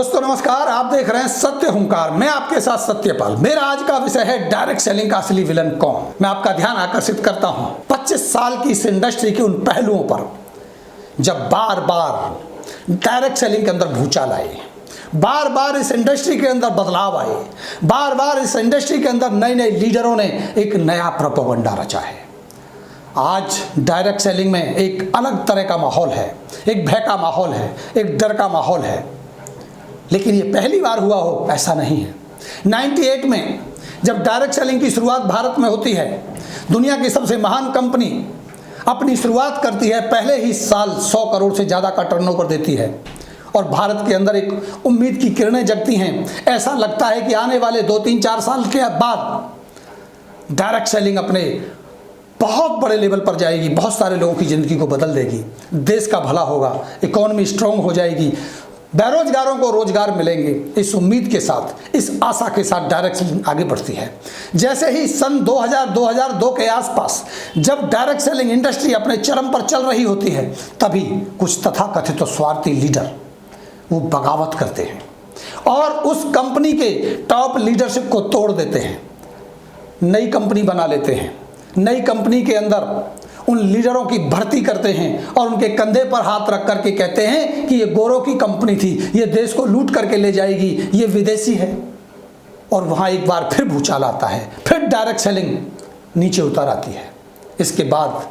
दोस्तों नमस्कार, आप देख रहे हैं सत्य हुंकार। मैं आपके साथ सत्यपाल। मेरा आज का विषय है डायरेक्ट सेलिंग का असली विलन कौन। मैं आपका ध्यान आकर्षित करता हूं 25 साल की इस इंडस्ट्री के उन पहलुओं पर जब बार बार डायरेक्ट सेलिंग के अंदर भूचाल आए, बार बार इस इंडस्ट्री के अंदर बदलाव आए, बार बार इस इंडस्ट्री के अंदर नए नए लीडरों ने एक नया प्रोपेगेंडा रचा है। आज डायरेक्ट सेलिंग में एक अलग तरह का माहौल है, एक भय का माहौल है, एक डर का माहौल है। लेकिन ये पहली बार हुआ हो ऐसा नहीं है। 98 में जब डायरेक्ट सेलिंग की शुरुआत भारत में होती है, दुनिया की सबसे महान कंपनी अपनी शुरुआत करती है, पहले ही साल 100 करोड़ से ज़्यादा का टर्नओवर देती है और भारत के अंदर एक उम्मीद की किरणें जगती हैं। ऐसा लगता है कि आने वाले 2-3-4 साल के बाद डायरेक्ट सेलिंग अपने बहुत बड़े लेवल पर जाएगी, बहुत सारे लोगों की ज़िंदगी को बदल देगी, देश का भला होगा, इकोनॉमी स्ट्रांग हो जाएगी, बेरोजगारों को रोजगार मिलेंगे। इस उम्मीद के साथ, इस आशा के साथ डायरेक्ट सेलिंग आगे बढ़ती है। जैसे ही सन 2000-2002 के आसपास जब डायरेक्ट सेलिंग इंडस्ट्री अपने चरम पर चल रही होती है, तभी कुछ तथाकथित तो स्वार्थी लीडर वो बगावत करते हैं और उस कंपनी के टॉप लीडरशिप को तोड़ देते हैं, नई कंपनी बना लेते हैं। नई कंपनी के अंदर उन लीडरों की भर्ती करते हैं और उनके कंधे पर हाथ रख करके कहते हैं कि ये गोरों की कंपनी थी, ये देश को लूट करके ले जाएगी, ये विदेशी है। और वहाँ एक बार फिर भूचाल आता है, फिर डायरेक्ट सेलिंग नीचे उतर आती है। इसके बाद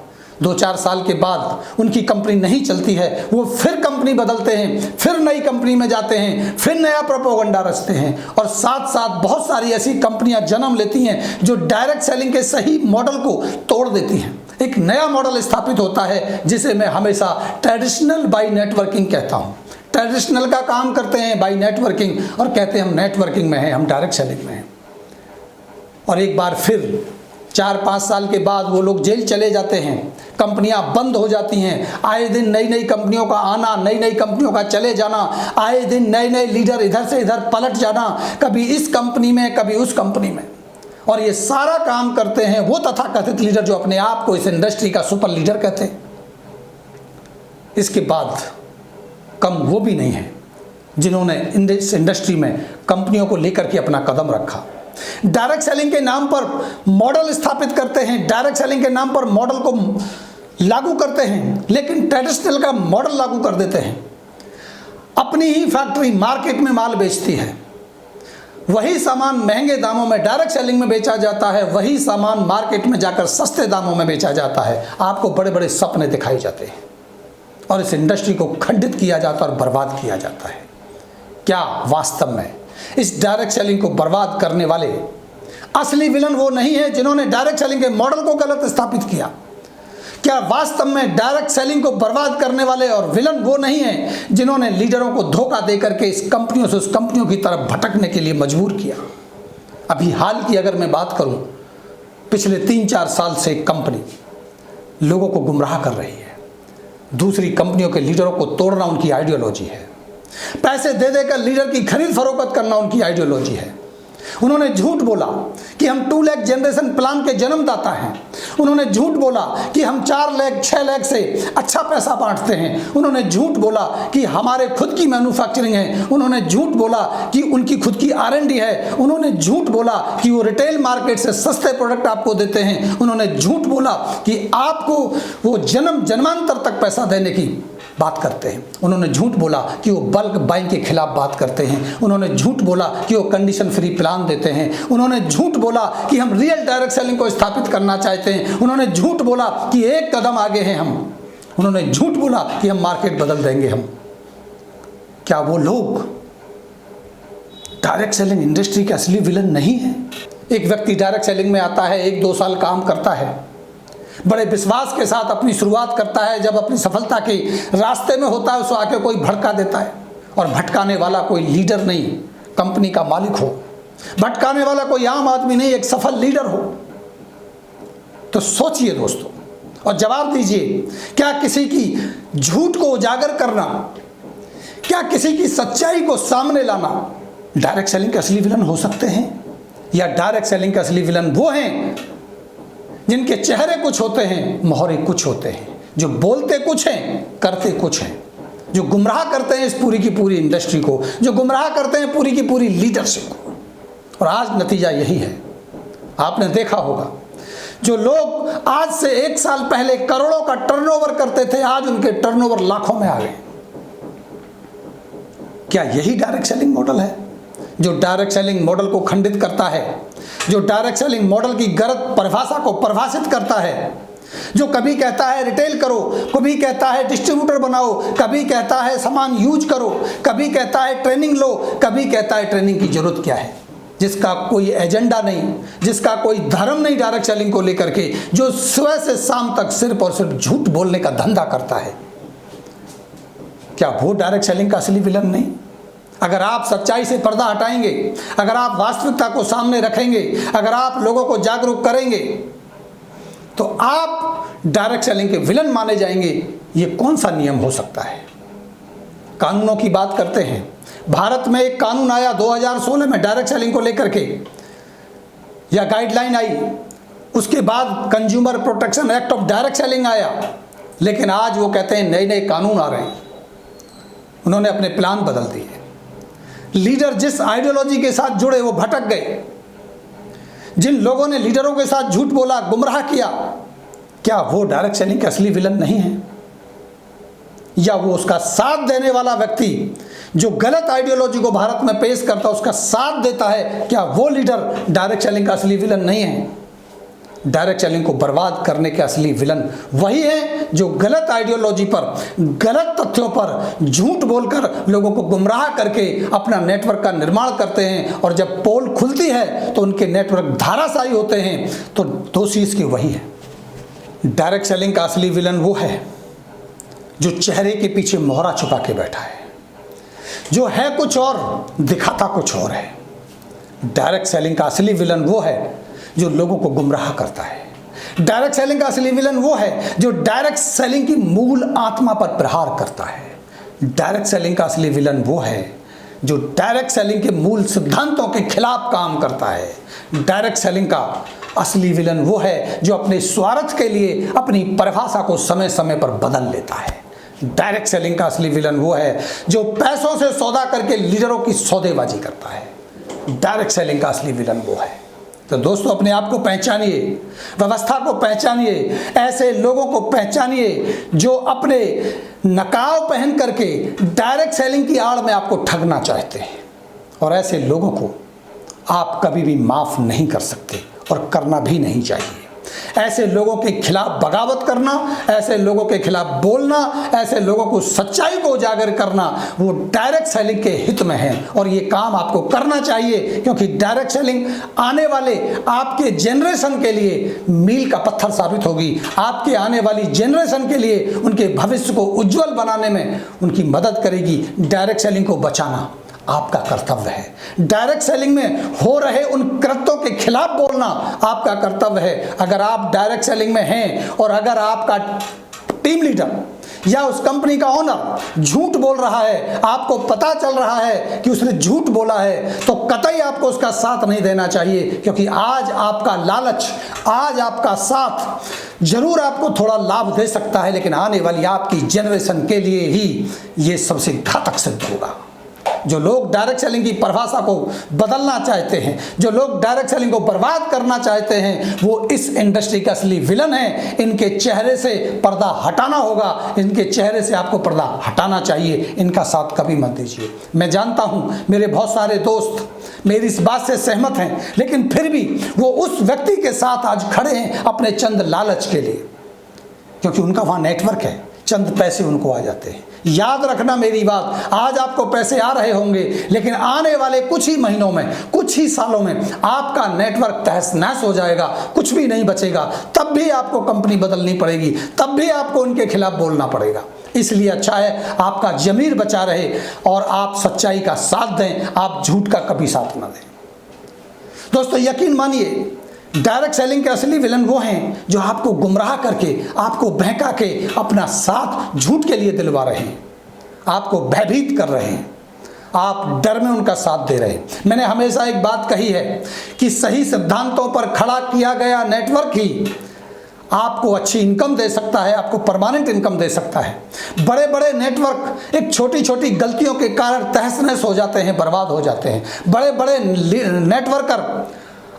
2-4 साल के बाद उनकी कंपनी नहीं चलती है, वो फिर कंपनी बदलते हैं, फिर नई कंपनी में जाते हैं, फिर नया प्रोपेगेंडा रचते हैं और साथ साथ बहुत सारी ऐसी कंपनियां जन्म लेती हैं जो डायरेक्ट सेलिंग के सही मॉडल को तोड़ देती हैं। एक नया मॉडल स्थापित होता है जिसे मैं हमेशा ट्रेडिशनल बाय नेटवर्किंग कहता हूँ। ट्रेडिशनल का काम करते हैं बाय नेटवर्किंग और कहते हैं हम नेटवर्किंग में हैं, हम डायरेक्ट सेलिंग में हैं। और एक बार फिर 4-5 साल के बाद वो लोग जेल चले जाते हैं, कंपनियां बंद हो जाती हैं। आए दिन नई नई कंपनियों का आना, नई नई कंपनियों का चले जाना, आए दिन नए नए लीडर इधर से इधर पलट जाना, कभी इस कंपनी में कभी उस कंपनी में। और ये सारा काम करते हैं वो तथाकथित लीडर जो अपने आप को इस इंडस्ट्री का सुपर लीडर कहते हैं। इसके बाद कम वो भी नहीं है जिन्होंने इस इंडस्ट्री में कंपनियों को लेकर के अपना कदम रखा। डायरेक्ट सेलिंग के नाम पर मॉडल स्थापित करते हैं, डायरेक्ट सेलिंग के नाम पर मॉडल को लागू करते हैं, लेकिन ट्रेडिशनल का मॉडल लागू कर देते हैं। अपनी ही फैक्ट्री मार्केट में माल बेचती है, वही सामान महंगे दामों में डायरेक्ट सेलिंग में बेचा जाता है, वही सामान मार्केट में जाकर सस्ते दामों में बेचा जाता है। आपको बड़े बड़े सपने दिखाए जाते हैं और इस इंडस्ट्री को खंडित किया जाता है और बर्बाद किया जाता है। क्या वास्तव में इस डायरेक्ट सेलिंग को बर्बाद करने वाले असली विलन वो नहीं है जिन्होंने डायरेक्ट सेलिंग के मॉडल को गलत स्थापित किया? क्या वास्तव में डायरेक्ट सेलिंग को बर्बाद करने वाले और विलन वो नहीं है जिन्होंने लीडरों को धोखा देकर के इस कंपनियों से उस कंपनियों की तरफ भटकने के लिए मजबूर किया? अभी हाल की अगर मैं बात करूं, पिछले 3-4 साल से कंपनी लोगों को गुमराह कर रही है। दूसरी कंपनियों के लीडरों को तोड़ना उनकी आइडियोलॉजी है, पैसे दे देकर लीडर की खरीद फरोख्त करना उनकी आइडियोलॉजी है। उन्होंने झूठ बोला कि हम 2 लाख जनरेशन प्लान के जन्मदाता हैं। उन्होंने झूठ बोला कि हम 4 लाख 6 लाख से अच्छा पैसा बांटते हैं। उन्होंने झूठ बोला कि हमारे खुद की मैन्युफैक्चरिंग है। उन्होंने झूठ बोला कि उनकी खुद की R&D है। उन्होंने झूठ बोला कि वो रिटेल मार्केट से सस्ते प्रोडक्ट आपको देते हैं। उन्होंने झूठ बोला कि आपको वो जन्मांतर तक पैसा देने की बात करते हैं। उन्होंने झूठ बोला कि वो बल्क बाइंग के खिलाफ बात करते हैं। उन्होंने झूठ बोला कि वो कंडीशन फ्री प्लान देते हैं। उन्होंने झूठ बोला कि हम रियल डायरेक्ट सेलिंग को स्थापित करना चाहते हैं। उन्होंने झूठ बोला कि एक कदम आगे हैं हम। उन्होंने झूठ बोला कि हम मार्केट बदल देंगे हम। क्या वो लोग डायरेक्ट सेलिंग इंडस्ट्री के असली विलन नहीं है? एक व्यक्ति डायरेक्ट सेलिंग में आता है, 1-2 साल काम करता है, बड़े विश्वास के साथ अपनी शुरुआत करता है। जब अपनी सफलता के रास्ते में होता है, उसको आके कोई भड़का देता है और भटकाने वाला कोई लीडर नहीं, कंपनी का मालिक हो, भटकाने वाला कोई आम आदमी नहीं, एक सफल लीडर हो। तो सोचिए दोस्तों और जवाब दीजिए, क्या किसी की झूठ को उजागर करना, क्या किसी की सच्चाई को सामने लाना डायरेक्ट सेलिंग के असली विलन हो सकते हैं? या डायरेक्ट सेलिंग के असली विलन वो हैं जिनके चेहरे कुछ होते हैं, मोहरे कुछ होते हैं, जो बोलते कुछ हैं, करते कुछ हैं? जो गुमराह करते हैं इस पूरी की पूरी इंडस्ट्री को, जो गुमराह करते हैं पूरी की पूरी लीडरशिप को। और आज नतीजा यही है। आपने देखा होगा, जो लोग आज से 1 साल पहले करोड़ों का टर्नओवर करते थे, आज उनके टर्नओवर लाखों में आ गए। क्या यही डायरेक्ट सेलिंग मॉडल है? जो डायरेक्ट सेलिंग मॉडल को खंडित करता है, जो डायरेक्ट सेलिंग मॉडल की गलत परिभाषा को परिभाषित करता है, जो कभी कहता है रिटेल करो, कभी कहता है डिस्ट्रीब्यूटर बनाओ, कभी कहता है सामान यूज करो, कभी कहता है ट्रेनिंग लो, कभी कहता है ट्रेनिंग की जरूरत क्या है, जिसका कोई एजेंडा नहीं, जिसका कोई धर्म नहीं डायरेक्ट सेलिंग को लेकर के, जो सुबह से शाम तक सिर्फ और सिर्फ झूठ बोलने का धंधा करता है, क्या वो डायरेक्ट सेलिंग का असली विलन नहीं? अगर आप सच्चाई से पर्दा हटाएंगे, अगर आप वास्तविकता को सामने रखेंगे, अगर आप लोगों को जागरूक करेंगे, तो आप डायरेक्ट सेलिंग के विलन माने जाएंगे। ये कौन सा नियम हो सकता है? कानूनों की बात करते हैं। भारत में एक कानून आया 2016 में डायरेक्ट सेलिंग को लेकर के, या गाइडलाइन आई, उसके बाद consumer protection act of direct selling आया। लेकिन आज वो कहते हैं नए नए कानून आ रहे हैं। उन्होंने अपने प्लान बदल दिए। लीडर जिस आइडियोलॉजी के साथ जुड़े वो भटक गए। जिन लोगों ने लीडरों के साथ झूठ बोला, गुमराह किया, क्या वो डायरेक्ट सेलिंग के असली विलन नहीं है? या वो उसका साथ देने वाला व्यक्ति जो गलत आइडियोलॉजी को भारत में पेश करता है, उसका साथ देता है, क्या वो लीडर डायरेक्ट सेलिंग का असली विलन नहीं है? डायरेक्ट सेलिंग को बर्बाद करने के असली विलन वही है जो गलत आइडियोलॉजी पर, गलत तथ्यों पर झूठ बोलकर लोगों को गुमराह करके अपना नेटवर्क का निर्माण करते हैं। और जब पोल खुलती है तो उनके नेटवर्क धाराशायी होते हैं। तो दोषी इसकी वही है। डायरेक्ट सेलिंग का असली विलन वो है जो चेहरे के पीछे मोहरा छुपा के बैठा है, जो है कुछ और दिखाता कुछ और है। डायरेक्ट सेलिंग का असली विलन वो है जो लोगों को गुमराह करता है। डायरेक्ट सेलिंग का असली विलन वो है जो डायरेक्ट सेलिंग की मूल आत्मा पर प्रहार करता है। डायरेक्ट सेलिंग का असली विलन वो है जो डायरेक्ट सेलिंग के मूल सिद्धांतों के खिलाफ काम करता है। डायरेक्ट सेलिंग का असली विलन वो है जो अपने स्वार्थ के लिए अपनी परिभाषा को समय समय पर बदल लेता है। डायरेक्ट सेलिंग का असली विलन वो है जो पैसों से सौदा करके लीडरों की सौदेबाजी करता है। डायरेक्ट सेलिंग का असली विलन वो है। तो दोस्तों, अपने आप को पहचानिए, व्यवस्था को पहचानिए, ऐसे लोगों को पहचानिए जो अपने नकाब पहन करके डायरेक्ट सेलिंग की आड़ में आपको ठगना चाहते हैं। और ऐसे लोगों को आप कभी भी माफ़ नहीं कर सकते और करना भी नहीं चाहिए। ऐसे लोगों के खिलाफ बगावत करना, ऐसे लोगों के खिलाफ बोलना, ऐसे लोगों को सच्चाई को उजागर करना, वो डायरेक्ट सेलिंग के हित में है। और ये काम आपको करना चाहिए, क्योंकि डायरेक्ट सेलिंग आने वाले आपके जनरेशन के लिए मील का पत्थर साबित होगी। आपके आने वाली जनरेशन के लिए उनके भविष्य को उज्जवल बनाने में उनकी मदद करेगी। डायरेक्ट सेलिंग को बचाना आपका कर्तव्य है। डायरेक्ट सेलिंग में हो रहे उन कृत्यों के खिलाफ बोलना आपका कर्तव्य है। अगर आप डायरेक्ट सेलिंग में हैं और अगर आपका टीम लीडर या उस कंपनी का ओनर झूठ बोल रहा है, आपको पता चल रहा है कि उसने झूठ बोला है, तो कतई आपको उसका साथ नहीं देना चाहिए। क्योंकि आज आपका लालच, आज आपका साथ जरूर आपको थोड़ा लाभ दे सकता है, लेकिन आने वाली आपकी जनरेशन के लिए ही ये सबसे घातक सिद्ध होगा। जो लोग डायरेक्ट सेलिंग की परिभाषा को बदलना चाहते हैं, जो लोग डायरेक्ट सेलिंग को बर्बाद करना चाहते हैं, वो इस इंडस्ट्री का असली विलन है। इनके चेहरे से पर्दा हटाना होगा, इनके चेहरे से आपको पर्दा हटाना चाहिए। इनका साथ कभी मत दीजिए। मैं जानता हूँ मेरे बहुत सारे दोस्त मेरी इस बात से सहमत हैं, लेकिन फिर भी वो उस व्यक्ति के साथ आज खड़े हैं अपने चंद लालच के लिए, क्योंकि उनका वहाँ नेटवर्क है, चंद पैसे उनको आ जाते हैं। याद रखना मेरी बात, आज आपको पैसे आ रहे होंगे, लेकिन आने वाले कुछ ही महीनों में, कुछ ही सालों में आपका नेटवर्क तहस नहस हो जाएगा, कुछ भी नहीं बचेगा। तब भी आपको कंपनी बदलनी पड़ेगी, तब भी आपको उनके खिलाफ बोलना पड़ेगा। इसलिए अच्छा है आपका ज़मीर बचा रहे और आप सच्चाई का साथ दें, आप झूठ का कभी साथ ना दें। दोस्तों, यकीन मानिए, डायरेक्ट सेलिंग के असली विलन वो हैं जो आपको गुमराह करके, आपको बहका के अपना साथ झूठ के लिए दिलवा रहे हैं, आपको भयभीत कर रहे हैं, आप डर में उनका साथ दे रहे हैं। मैंने हमेशा एक बात कही है कि सही सिद्धांतों पर खड़ा किया गया नेटवर्क ही आपको अच्छी इनकम दे सकता है, आपको परमानेंट इनकम दे सकता है। बड़े बड़े नेटवर्क एक छोटी छोटी गलतियों के कारण तहस नहस हो जाते हैं, बर्बाद हो जाते हैं। बड़े बड़े नेटवर्कर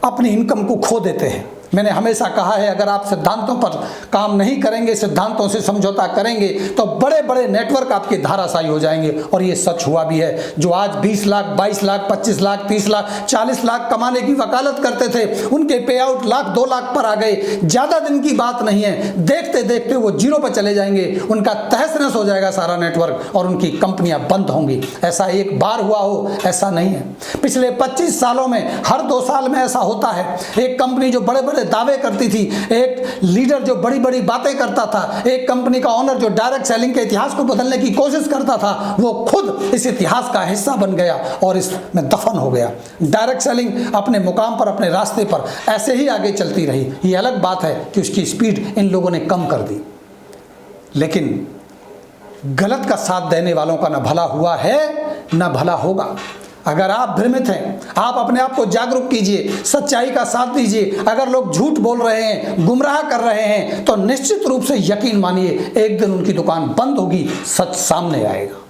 अपनी इनकम को खो देते हैं। मैंने हमेशा कहा है, अगर आप सिद्धांतों पर काम नहीं करेंगे, सिद्धांतों से समझौता करेंगे, तो बड़े बड़े नेटवर्क आपके धाराशायी हो जाएंगे। और ये सच हुआ भी है। जो आज 20 लाख, 22 लाख, 25 लाख, 30 लाख, 40 लाख कमाने की वकालत करते थे, उनके पे आउट लाख 2 लाख पर आ गए। ज़्यादा दिन की बात नहीं है, देखते देखते वो जीरो पर चले जाएंगे, उनका तहस नहस हो जाएगा सारा नेटवर्क और उनकी कंपनियां बंद होंगी। ऐसा एक बार हुआ हो, ऐसा नहीं है। पिछले 25 सालों में हर 2 साल में ऐसा होता है। एक कंपनी जो बड़े बड़े दावे करती थी, एक लीडर जो बड़ी बड़ी बातें करता था, एक कंपनी का ओनर जो डायरेक्ट सेलिंग के इतिहास को बदलने की कोशिश करता था, वो खुद इस इतिहास का हिस्सा बन गया और इसमें दफन हो गया। डायरेक्ट सेलिंग अपने मुकाम पर, अपने रास्ते पर ऐसे ही आगे चलती रही। ये अलग बात है कि उसकी स्पीड इन लोगों ने कम कर दी, लेकिन गलत का साथ देने वालों का न भला हुआ है न भला होगा। अगर आप भ्रमित हैं, आप अपने आप को जागरूक कीजिए, सच्चाई का साथ दीजिए। अगर लोग झूठ बोल रहे हैं, गुमराह कर रहे हैं, तो निश्चित रूप से यकीन मानिए एक दिन उनकी दुकान बंद होगी, सच सामने आएगा।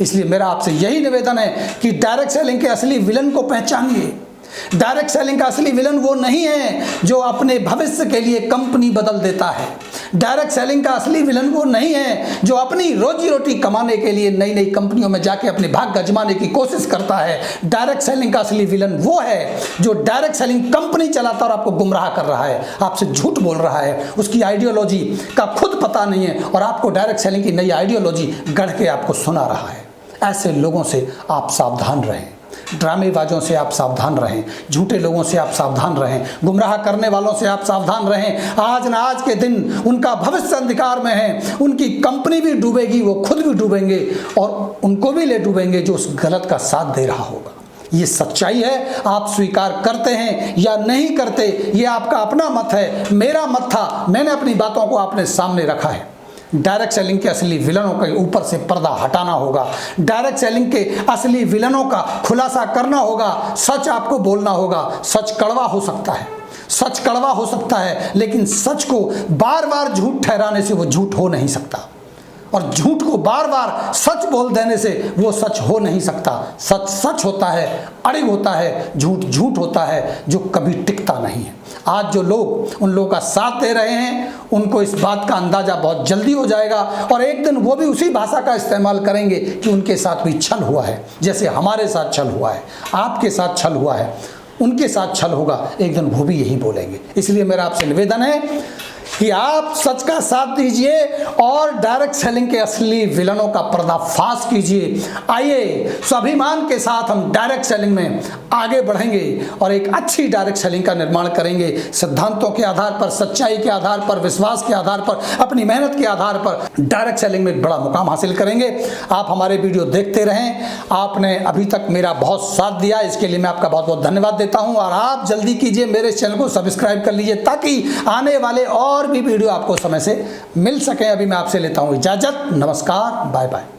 इसलिए मेरा आपसे यही निवेदन है कि डायरेक्ट सेलिंग के असली विलन को पहचानिए। डायरेक्ट सेलिंग का असली विलन वो नहीं है जो अपने भविष्य के लिए कंपनी बदल देता है। डायरेक्ट सेलिंग का असली विलन वो नहीं है जो अपनी रोजी रोटी कमाने के लिए नई नई कंपनियों में जाके अपने भाग्य आजमाने की कोशिश करता है। डायरेक्ट सेलिंग का असली विलन वो है जो डायरेक्ट सेलिंग कंपनी चलाता और आपको गुमराह कर रहा है, आपसे झूठ बोल रहा है, उसकी आइडियोलॉजी का खुद पता नहीं है और आपको डायरेक्ट सेलिंग की नई आइडियोलॉजी गढ़ के आपको सुना रहा है। ऐसे लोगों से आप सावधान रहें, ड्रामेबाजों से आप सावधान रहें, झूठे लोगों से आप सावधान रहें, गुमराह करने वालों से आप सावधान रहें। आज न आज के दिन उनका भविष्य अंधकार में है, उनकी कंपनी भी डूबेगी, वो खुद भी डूबेंगे और उनको भी ले डूबेंगे जो उस गलत का साथ दे रहा होगा। ये सच्चाई है। आप स्वीकार करते हैं या नहीं करते, ये आपका अपना मत है। मेरा मत था, मैंने अपनी बातों को आपने सामने रखा है। डायरेक्ट सेलिंग के असली विलनों के ऊपर से पर्दा हटाना होगा। डायरेक्ट सेलिंग के असली विलनों का खुलासा करना होगा। सच आपको बोलना होगा। सच कड़वा हो सकता है, सच कड़वा हो सकता है, लेकिन सच को बार बार झूठ ठहराने से वो झूठ हो नहीं सकता और झूठ को बार बार सच बोल देने से वो सच हो नहीं सकता। सच सच होता है, अड़िग होता है, झूठ झूठ होता है जो कभी टिकता नहीं है। आज जो लोग उन लोगों का साथ दे रहे हैं, उनको इस बात का अंदाजा बहुत जल्दी हो जाएगा और एक दिन वो भी उसी भाषा का इस्तेमाल करेंगे कि उनके साथ भी छल हुआ है। जैसे हमारे साथ छल हुआ है, आपके साथ छल हुआ है, उनके साथ छल होगा, एक दिन वो भी यही बोलेंगे। इसलिए मेरा आपसे निवेदन है कि आप सच का साथ दीजिए और डायरेक्ट सेलिंग के असली विलनों का पर्दाफाश कीजिए। आइए स्वाभिमान के साथ हम डायरेक्ट सेलिंग में आगे बढ़ेंगे और एक अच्छी डायरेक्ट सेलिंग का निर्माण करेंगे। सिद्धांतों के आधार पर, सच्चाई के आधार पर, विश्वास के आधार पर, अपनी मेहनत के आधार पर डायरेक्ट सेलिंग में एक बड़ा मुकाम हासिल करेंगे। आप हमारे वीडियो देखते रहें। आपने अभी तक मेरा बहुत साथ दिया, इसके लिए मैं आपका बहुत बहुत धन्यवाद देता हूं और आप जल्दी कीजिए, मेरे चैनल को सब्सक्राइब कर लीजिए ताकि आने वाले और भी वीडियो आपको समय से मिल सके। अभी मैं आपसे लेता हूं इजाजत। नमस्कार, बाय बाय।